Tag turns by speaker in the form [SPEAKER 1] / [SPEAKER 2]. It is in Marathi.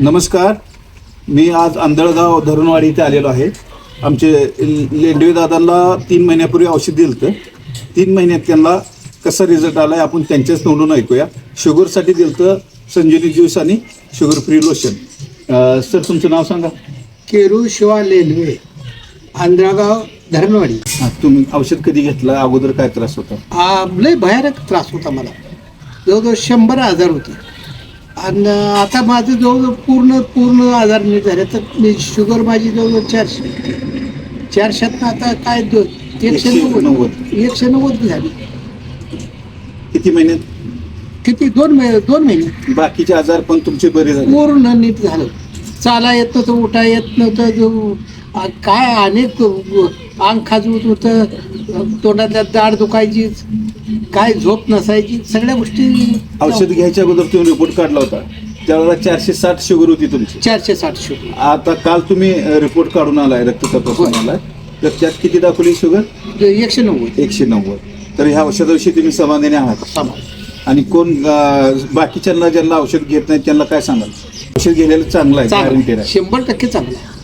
[SPEAKER 1] नमस्कार. मी आज आंधळगाव धरणवाडी इथे आलेलो आहे. आमचे लेंडवे दादांना 3 महिन्यापूर्वी औषध दिलं होतं. 3 महिन्यात त्यांना कसा रिझल्ट आला आहे आपण त्यांच्याच तोंडून ऐकूया. शुगरसाठी दिलं होतं संजीवनी ज्यूस आणि शुगर फ्री लोशन. सर तुमचं नाव सांगा.
[SPEAKER 2] केरू शिवा लेंडवे, आंधळगाव धरणवाडी.
[SPEAKER 1] तुम्ही औषध कधी घेतलं, अगोदर काय त्रास होता?
[SPEAKER 2] लय भयानक त्रास होता मला. जवळजवळ 100 आजार होते आणि आता माझं जवळजवळ पूर्ण आजार नीट झाले. तर मी शुगर माझी जवळजवळ 400 आता काय 190 झाली.
[SPEAKER 1] किती महिन्यात?
[SPEAKER 2] किती 2 महिने
[SPEAKER 1] बाकीचे आजार पण तुमचे बरे झाले?
[SPEAKER 2] पूर्ण नीट झालं. चाला येत नव्हतं, उठा येत नव्हतं, काय अनेक अंग खाजवत होतं, तोंडातल्या दाढ दुखायची, काय झोप नसायची, सगळ्या गोष्टी.
[SPEAKER 1] औषध घ्यायच्या अगोदर तुम्ही रिपोर्ट काढला होता त्यावेळेला 460 शुगर होती तुमची.
[SPEAKER 2] 460 शुगर.
[SPEAKER 1] आता काल तुम्ही रिपोर्ट काढून आलाय, रक्त तपासून आलाय, तर त्यात किती दाखवली शुगर? 190. तर ह्या औषधाविषयी तुम्ही समाधानी आहात? आणि कोण बाकीच्यांना ज्यांना औषध घेत नाही त्यांना काय सांगाल? औषध घेतलेलं चांगलं आहे, गॅरंटेड आहे?
[SPEAKER 2] 100% चांगलं आहे.